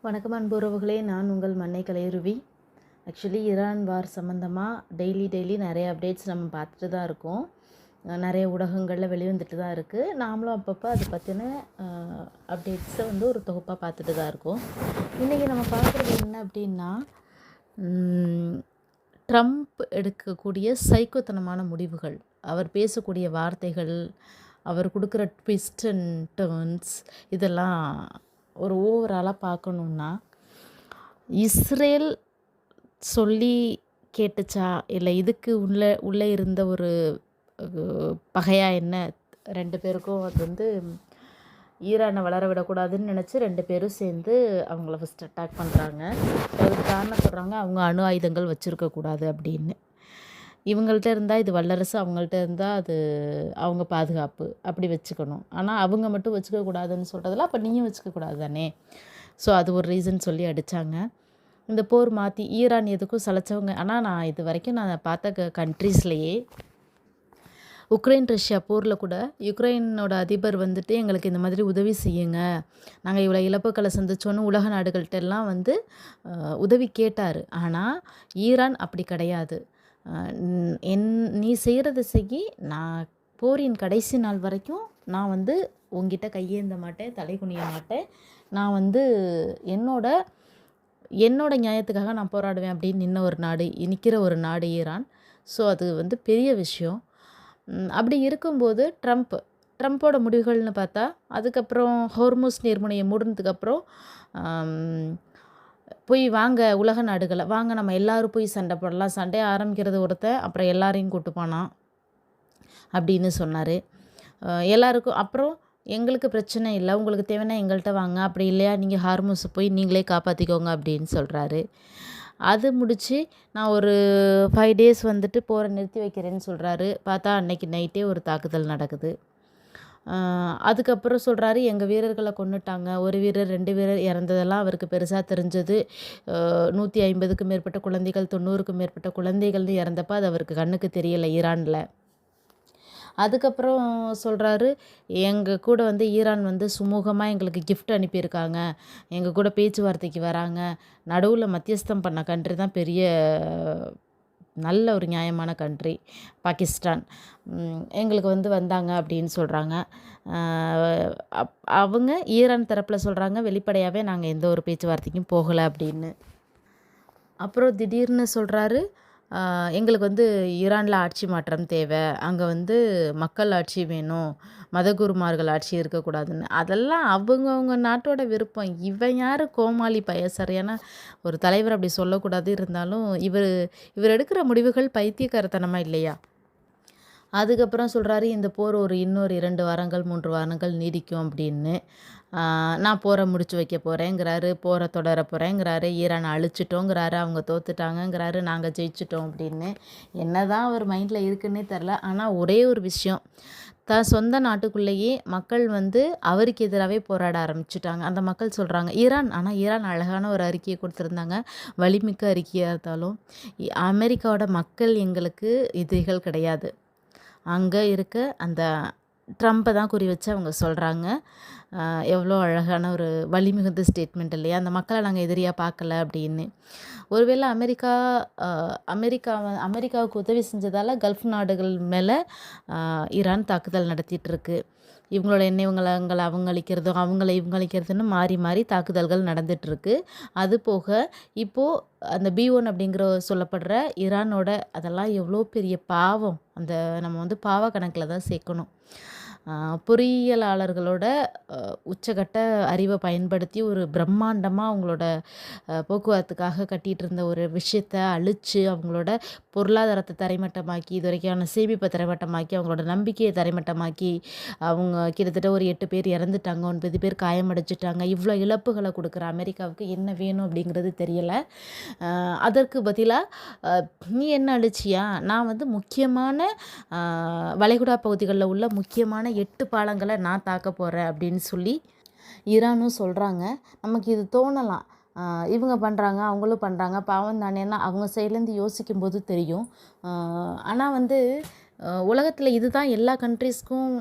வணக்கம் அன்புறவுகளே, நான் உங்கள் மண்ணை கலையுருவி. ஆக்சுவலி ஈரான் வார் சம்மந்தமாக டெய்லி நிறைய அப்டேட்ஸ் நம்ம பார்த்துட்டு தான் இருக்கோம். நிறைய ஊடகங்களில் வெளிவந்துட்டு தான் இருக்குது. நாமளும் அப்பப்போ அதை பற்றின அப்டேட்ஸை ஒரு தொகுப்பாக பார்த்துட்டு தான் இருக்கோம். இன்றைக்கி நம்ம பார்க்குறது என்ன அப்படின்னா, ட்ரம்ப் எடுக்கக்கூடிய சைக்கோத்தனமான முடிவுகள், அவர் பேசக்கூடிய வார்த்தைகள், அவர் கொடுக்குற ட்விஸ்ட் அண்ட் டர்ன்ஸ், இதெல்லாம் ஒரு ஓவராலாக பார்க்கணுன்னா, இஸ்ரேல் சொல்லி கேட்டுச்சா, இல்லை இதுக்கு உள்ளே இருந்த ஒரு பகையா என்ன? 2 பேருக்கும் அது ஈரானை வளர விடக்கூடாதுன்னு நினச்சி 2 பேரும் சேர்ந்து அவங்கள ஃபஸ்ட் அட்டாக் பண்ணுறாங்க. அதுக்கு காரணம் சொல்கிறாங்க, அவங்க அணு ஆயுதங்கள் வச்சுருக்கக்கூடாது அப்படின்னு. இவங்கள்ட்ட இருந்தால் இது வல்லரசு, அவங்கள்ட்ட இருந்தால் அது அவங்க பாதுகாப்பு, அப்படி வச்சுக்கணும். ஆனால் அவங்க மட்டும் வச்சுக்கக்கூடாதுன்னு சொல்கிறதில்ல, அப்போ நீயும் வச்சுக்கக்கூடாது தானே. ஸோ அது ஒரு ரீசன் சொல்லி அடித்தாங்க. இந்த போர் மாற்றி ஈரான் எதுக்கும் சளைச்சவங்க. ஆனால் நான் இது வரைக்கும் நான் பார்த்த கண்ட்ரீஸ்லேயே உக்ரைன் ரஷ்யா போரில் கூட யுக்ரைனோட அதிபர் எங்களுக்கு இந்த மாதிரி உதவி செய்யுங்க, நாங்கள் இவ்வளோ இழப்புக்களை சந்திச்சோன்னு உலக நாடுகள்கிட்டெல்லாம் உதவி கேட்டார். ஆனால் ஈரான் அப்படி கிடையாது. நீ செய்கிறத செய்யி, நான் போரின் கடைசி நாள் வரைக்கும் நான் உங்ககிட்ட கையேந்த மாட்டேன், தலை குனிய மாட்டேன், நான் என்னோட நியாயத்துக்காக நான் போராடுவேன் அப்படின்னு நிற்கிற ஒரு நாடு ஈரான். ஸோ அது பெரிய விஷயம். அப்படி இருக்கும்போது ட்ரம்ப்போட முடிவுகள்னு பார்த்தா, அதுக்கப்புறம் ஹோர்முஸ் நீர்முனையை மூடினதுக்கப்புறம் போய் வாங்க உலக நாடுகளை வாங்க, நம்ம எல்லோரும் போய் சண்டை போடலாம், சண்டையை ஆரம்பிக்கிறது ஒருத்தன், அப்புறம் எல்லாரையும் கூட்டுப்பானான் அப்படின்னு சொன்னார். எல்லாருக்கும் அப்புறம் எங்களுக்கு பிரச்சனை இல்லை, உங்களுக்கு தேவைன்னா எங்கள்கிட்ட வாங்க, அப்படி இல்லையா நீங்கள் ஹார்முஸை போய் நீங்களே காப்பாற்றிக்கோங்க அப்படின்னு சொல்கிறாரு. அது முடித்து நான் ஒரு 5 days போரை நிறுத்தி வைக்கிறேன்னு சொல்கிறாரு. பார்த்தா அன்னைக்கு நைட்டே ஒரு தாக்குதல் நடக்குது. அதுக்கப்புறம் சொல்கிறாரு, எங்கள் வீரர்களை கொன்னுட்டாங்க, 1 வீரர் 2 வீரர் இறந்ததெல்லாம் அவருக்கு பெருசாக தெரிஞ்சது. 150க்கும் மேற்பட்ட குழந்தைகள், 90க்கும் மேற்பட்ட குழந்தைகள்னு இறந்தப்போ அது அவருக்கு கண்ணுக்கு தெரியலை ஈரானில். அதுக்கப்புறம் சொல்கிறாரு, எங்கள் கூட ஈரான் சுமூகமாக எங்களுக்கு கிஃப்ட் அனுப்பியிருக்காங்க, எங்கள் கூட பேச்சுவார்த்தைக்கு வராங்க, நடுவில் மத்தியஸ்தம் பண்ண கண்ட்ரி தான் பெரிய நல்ல ஒரு நியாயமான கண்ட்ரி பாகிஸ்தான், எங்களுக்கு வந்தாங்க அப்படின்னு சொல்கிறாங்க. அவங்க ஈரான் தரப்பில் சொல்கிறாங்க, வெளிப்படையாகவே நாங்கள் எந்த ஒரு பேச்சுவார்த்தைக்கும் போகலை அப்படின்னு. அப்புறம் திடீர்னு சொல்கிறாரு, எங்களுக்கு ஈரானில் ஆட்சி மாற்றம் தேவை, அங்கே மக்கள் ஆட்சி வேணும், மதகுருமார்கள் ஆட்சி இருக்கக்கூடாதுன்னு. அதெல்லாம் அவங்கவுங்க நாட்டோட விருப்பம். இவன் யார் கோமாளி சரியான ஒரு தலைவர் அப்படி சொல்லக்கூடாது. இருந்தாலும் இவர் எடுக்கிற முடிவுகள் பைத்தியக்காரத்தனமாக இல்லையா? அதுக்கப்புறம் சொல்கிறாரு, இந்த போர் இன்னொரு 2 வாரங்கள் 3 வாரங்கள் நீடிக்கும் அப்படின்னு. நான் போரை முடிச்சு வைக்க போகிறேங்கிறாரு, போரை தொடர போகிறேங்கிறாரு, ஈரானை அழிச்சிட்டோங்கிறாரு, அவங்க தோத்துட்டாங்கங்கிறாரு, நாங்கள் ஜெயிச்சிட்டோம் அப்படின்னு. என்ன தான் அவர் மைண்டில் இருக்குன்னே தெரில. ஆனால் ஒரே ஒரு விஷயம், தான் சொந்த நாட்டுக்குள்ளேயே மக்கள் அவருக்கு எதிராகவே போராட ஆரம்பிச்சிட்டாங்க. அந்த மக்கள் சொல்கிறாங்க, ஈரான் அழகான ஒரு அறிக்கையை கொடுத்துருந்தாங்க, வலிமிக்க அறிக்கையாக இருந்தாலும், அமெரிக்காவோட மக்கள் எங்களுக்கு எதிரிகள் கிடையாது, அங்கே இருக்க அந்த ட்ரம்ப்பை தான் குறி வச்சு அவங்க சொல்கிறாங்க. எவ்வளோ அழகான ஒரு வலிமிகுந்த ஸ்டேட்மெண்ட் இல்லையா? அந்த மக்களை நாங்கள் எதிரியாக பார்க்கல அப்படின்னு. ஒருவேளை அமெரிக்காவுக்கு உதவி செஞ்சதால் கல்ஃப் நாடுகள் மேலே ஈரான் தாக்குதல் நடத்திட்டுருக்கு. இவங்களோட எண்ணெய் வளங்களை அவங்க அழிக்கிறதும், அவங்கள இவங்க அழிக்கிறதுன்னு மாறி மாறி தாக்குதல்கள் நடந்துகிட்ருக்கு. அது போக இப்போது அந்த B1 அப்படிங்கிற சொல்லப்படுற ஈரானோட அதெல்லாம் எவ்வளோ பெரிய பாவம். அந்த நம்ம பாவ கணக்கில் தான் சேர்க்கணும். பொறியியலாளர்களோட உச்சகட்ட அறிவை பயன்படுத்தி ஒரு பிரம்மாண்டமாக அவங்களோட போக்குவரத்துக்காக கட்டிகிட்டு இருந்த ஒரு விஷயத்தை அழித்து, அவங்களோட பொருளாதாரத்தை தரைமட்டமாக்கி, இது வரைக்கான சேமிப்பை தரைமட்டமாக்கி, அவங்களோட நம்பிக்கையை தரைமட்டமாக்கி, அவங்க கிட்டத்தட்ட ஒரு 8 பேர் இறந்துட்டாங்க, 9 பேர் காயமடைஞ்சிட்டாங்க. இவ்வளோ இழப்புகளை கொடுக்குற அமெரிக்காவுக்கு என்ன வேணும் அப்படிங்கிறது தெரியலை. அதற்கு பதிலாக நீ என்ன அழிச்சியா, நான் முக்கியமான வளைகுடா பகுதிகளில் உள்ள முக்கியமான 8 பாலங்களை நான் தாக்க போகிறேன் அப்படின்னு சொல்லி ஈரானும் சொல்கிறாங்க. நமக்கு இது தோணலாம், இவங்க பண்ணுறாங்க அவங்களும் பண்ணுறாங்க பாவம் தானேன்னா அவங்க சைட்லேருந்து யோசிக்கும்போது தெரியும். ஆனால் உலகத்தில் இதுதான் எல்லா கண்ட்ரீஸ்க்கும்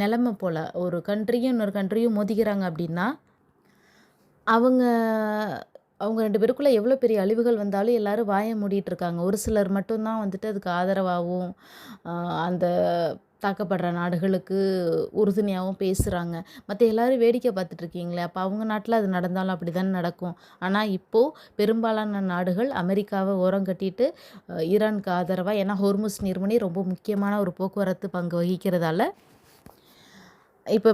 நிலைமை போல். ஒரு கண்ட்ரியும் இன்னொரு கண்ட்ரியும் மோதிக்கிறாங்க அப்படின்னா அவங்க அவங்க 2 பேருக்குள்ள எவ்வளோ பெரிய அழிவுகள் வந்தாலும் எல்லாரும் வாய மூடிட்டு இருக்காங்க. ஒரு சிலர் மட்டும் தான் வந்துட்டு அதுக்கு ஆதரவாவும், அ அந்த தாக்கப்படுற நாடுகளுக்கு உறுதுணையாவும் பேசுறாங்க. மத்த எல்லாரும் வேடிக்கை பார்த்துட்டு இருக்கீங்களே! அப்ப அவங்க நாட்ல அது நடந்தாலும் அப்படிதானே நடக்கும். ஆனா, இப்போ பெரும்பாலான நாடுகள் அமெரிக்காவ ஓரங்கட்டிட்டு ஈரானுக்கு ஆதரவா ஏன்னா ஹோர்முஸ் நீர்மணி ரொம்ப முக்கியமான ஒரு போக்குவரத்து பங்கு வகிக்கிறதால, இப்ப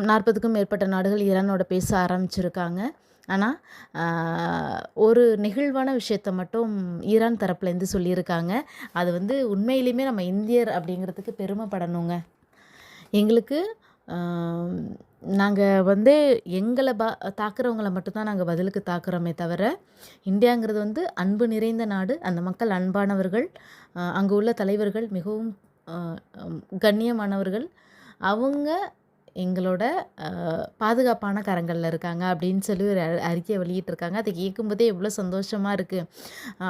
40க்கும் மேற்பட்ட நாடுகள் ஈரானோட பேச ஆரம்பிச்சிருக்காங்க. ஆனா, அ ஒரு நெகிழ்வான விஷயத்த மட்டும் ஈரான் தரப்புலேருந்து சொல்லியிருக்காங்க. அது வந்து உண்மையிலேயுமே நம்ம இந்தியர் அப்படிங்கிறதுக்கு பெருமைப்படணுங்க. எங்களுக்கு அ நாங்க வந்து எங்கள தாக்குறவங்கள மட்டும் தான் நாங்க பதிலுக்கு தாக்குறோமே தவிர, இந்தியாங்கிறது வந்து அன்பு நிறைந்த நாடு. அந்த மக்கள் அன்பானவர்கள். அங்கு உள்ள தலைவர்கள் மிகவும் அ கண்ணியமானவர்கள். அவங்க எங்களோட பாதுகாப்பான கரங்கள்ல இருக்காங்க அப்படின்னு சொல்லி ஒரு அறிக்கையை வெளியிட்டிருக்காங்க. அதை கேட்கும்போதே எவ்வளோ சந்தோஷமா இருக்கு.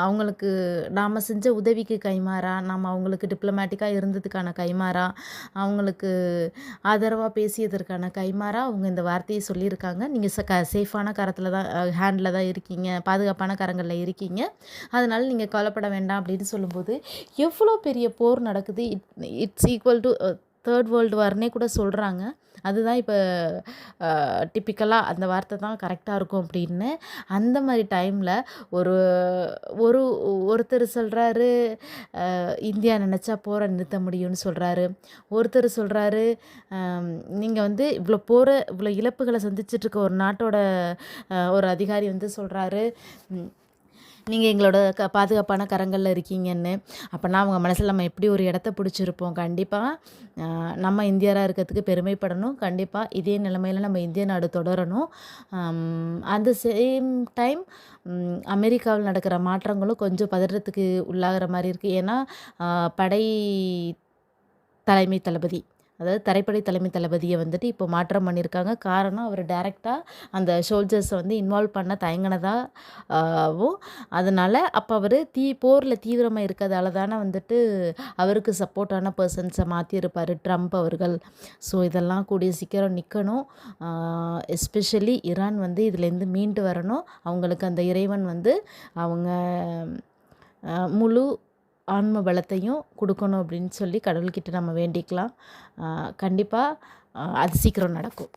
அவங்களுக்கு நாம செஞ்ச உதவிக்கு கைமாறா, நாம அவங்களுக்கு டிப்ளமேட்டிக்கா இருந்ததுக்கான கைமாறா, அவங்களுக்கு ஆதரவா பேசியதற்கான கைமாறா அவங்க இந்த வார்த்தையை சொல்லியிருக்காங்க. நீங்க சேஃபான கரத்துல தான் ஹேண்ட்ல தான் இருக்கீங்க, பாதுகாப்பான கரங்கள்ல இருக்கீங்க. அதனால நீங்க கவலைப்பட வேண்டாம் அப்படின்னு சொல்லும்போது, எவ்வளோ பெரிய போர் நடக்குது. It's equal to 3 world Warne கூட சொல்றாங்க. அதுதான் இப்ப டிப்பிக்கலா அந்த வார்த்தை தான் கரெக்ட்டா இருக்கும் அப்படின்னு. அந்த மாரி டைம்ல ஒரு ஒரு ஒருத்தர் சொல்றாரு, இந்தியா நினைச்சா போரை நிறுத்த முடியும்னு சொல்றாரு. ஒருத்தர் சொல்றாரு, நீங்க வந்து இவ்வளோ இழப்புகள சந்திச்சுட்டு இருக்க ஒரு நாட்டோட ஒரு அதிகாரி வந்து சொல்றாரு, நீங்க எங்களோட பாதுகாப்பான கரங்கள்ல இருக்கீங்கன்னு. அப்பன்னா அவங்க மனசுல நம்ம எப்படி ஒரு இடத்த பிடிச்சிருப்போம். கண்டிப்பா நம்ம இந்தியரா இருக்கிறதுக்கு பெருமைப்படணும். கண்டிப்பா இதே நிலைமையில நம்ம இந்திய நாடு தொடரணும். அந்த சேம் டைம் அமெரிக்காவில் நடக்கிற மாற்றங்களும் கொஞ்சம் பதற்றத்துக்கு உள்ளாகிற மாரி இருக்கு. ஏன்னா, படை தலைமை தளபதி, அதாவது தரைப்படை தலைமை தளபதிய வந்துட்டு இப்போ மாற்றம் பண்ணியிருக்காங்க. காரணம் அவர் டைரக்ட்டா அந்த சோல்ஜர்ஸை வந்து இன்வால்வ் பண்ண தயங்குனதாவும், அதனால அப்போ அவர் போர்ல தீவிரமா இருக்கதால தானே வந்துட்டு அவருக்கு சப்போர்ட்டான பெர்சன்ஸை மாற்றியிருப்பார் ட்ரம்ப் அவர்கள். ஸோ இதெல்லாம் கூடிய சீக்கிரம் நிற்கணும். எஸ்பெஷலி ஈரான் வந்து இதுலேருந்து மீண்டு வரணும். அவங்களுக்கு அந்த இறைவன் வந்து அவங்க முழு ஆன்ம பலத்தையும் கொடுக்கணும் அப்படின்னு சொல்லி கடவுள்கிட்ட நம்ம வேண்டிக்கலாம். கண்டிப்பாக அது சீக்கிரம் நடக்கும்.